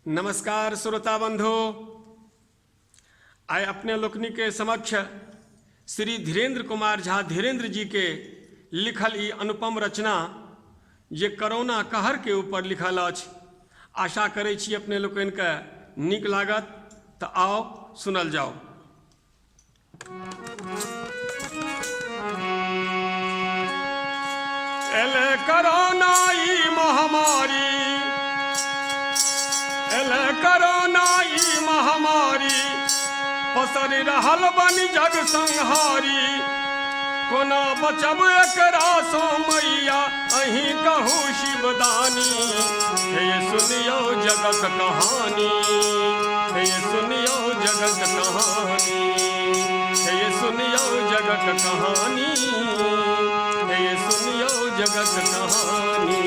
नमस्कार श्रोता बंधु। आय अपने लोकनि के समक्ष श्री धीरेन्द्र कुमार झा धीरेन्द्र जी के लिखल ई अनुपम रचना जे कोरोना कहर के ऊपर लिखल अछि। आशा करै छी अपने लोकनि के नीक लागत, तो आओ सुनल जाओ। एले कोरोना ई महामारी, एले कोरोना ई महामारी, पसर रहल बनी जग संहारी। कोना बचब एकरा सो मैया, अहीं कहू शिवदानी। हे सुनियो जगत कहानी, हे सुनियो जगत कहानी, हे सुनियो जगत कहानी, हे सुनियो जगत कहानी।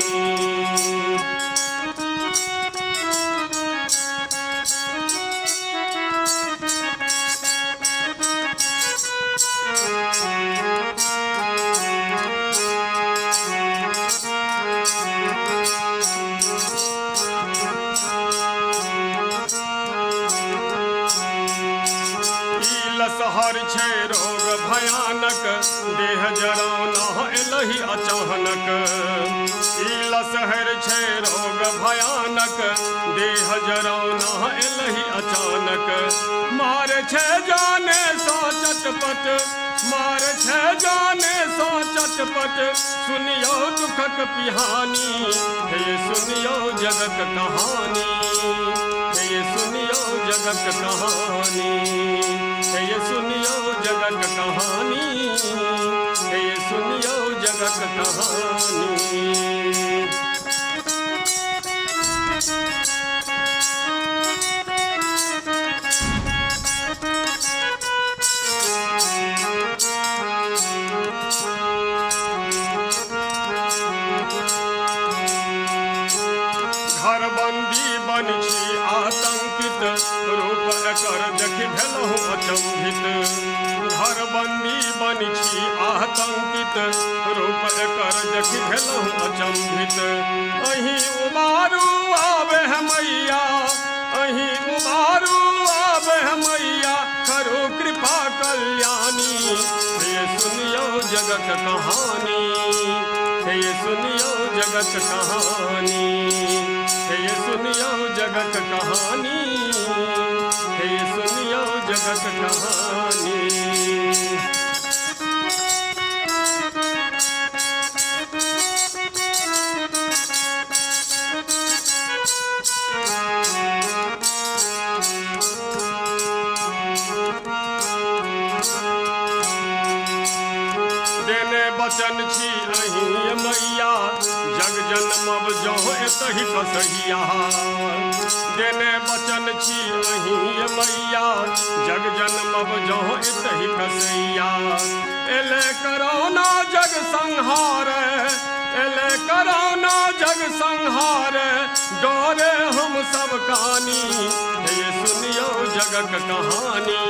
लसहर छै रोग भयानक, देह जरौना एलही अचानक। ई लसहर छै रोग भयानक, देह जरौना एलही अचानक। मार छै जाने सो चटपट, मार छै जाने सो चटपट। सुनियो दुखक पिहानी, हे सुनियो जगत कहानी, हे सुनियो जगत कहानी, हे सुनियो जगत कहानी, हे सुनियो जगत कहानी। घर बंदी बन छी आतंकित, रूप एकर देखि भेलहुँ अचंभित। घर बंदी बन छी आतंकित, रूप एकर देखि भेलहुँ अचंभित। अहीं उबारू आवे मैया, अहीं उबारू आवे मैया, करो कृपा कल्याणी। हे सुनियो जगत कहानी, हे सुनियो जगत कहानी, हे सुनियो जगत कहानी, हे सुनियो जगत कहानी। देने बचन छी अहीं मैया, जग जन्मब जो एतहि कसैया। देने बचन छी अहीं मैया, जग जन्मब जो एतहि कसैया। एले कोरोना जग संहार, एले कोरोना जग संहार, डरे हम सब कानी। हे सुनियो जगत कहानी,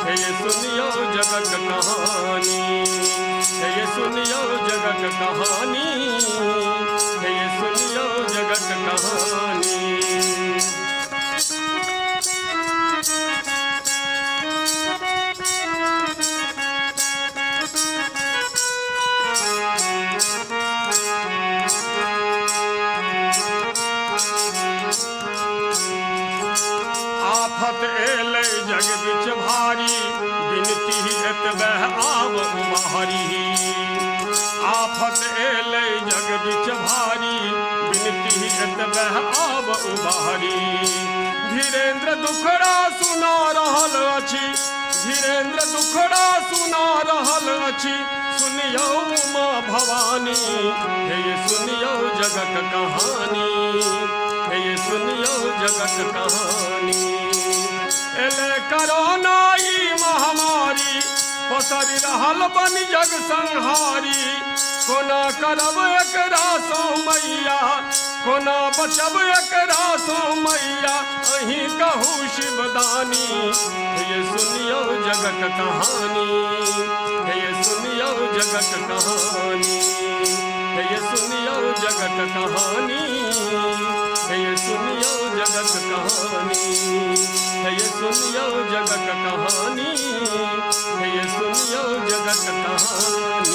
हे सुनियो जगत कहानी, हे सुनियो जगत कहानी, हे सुनियो जगत कहानी। आफत एलै जग बिच भारी, बिनती एतबे आब उबारी। आफत एलै जग बिच भारी, बिनती एतबे आब उबारी। धीरेन्द्र दुखड़ा सुना रहल अछि, धीरेन्द्र दुखड़ा सुना रहल अछि। सुनियो उमा भवानी, हे सुनियो जगत कहानी, हे सुनियो जगत कहानी। एले कोरोना ई महामारी, पसर रहल बनी जग संहारी। कोना करब एकरा सो मैया, कोना बचब एकरा सो मैया, अहीं कहू शिवदानी। हे सुनियो जगत कहानी, हे सुनियो जगत कहानी, हे सुनियो जगत कहानी, हे सुनियो जगत जगत कहानी, है ये सुनियो जगत कहानी, है ये सुनियो जगत कहानी।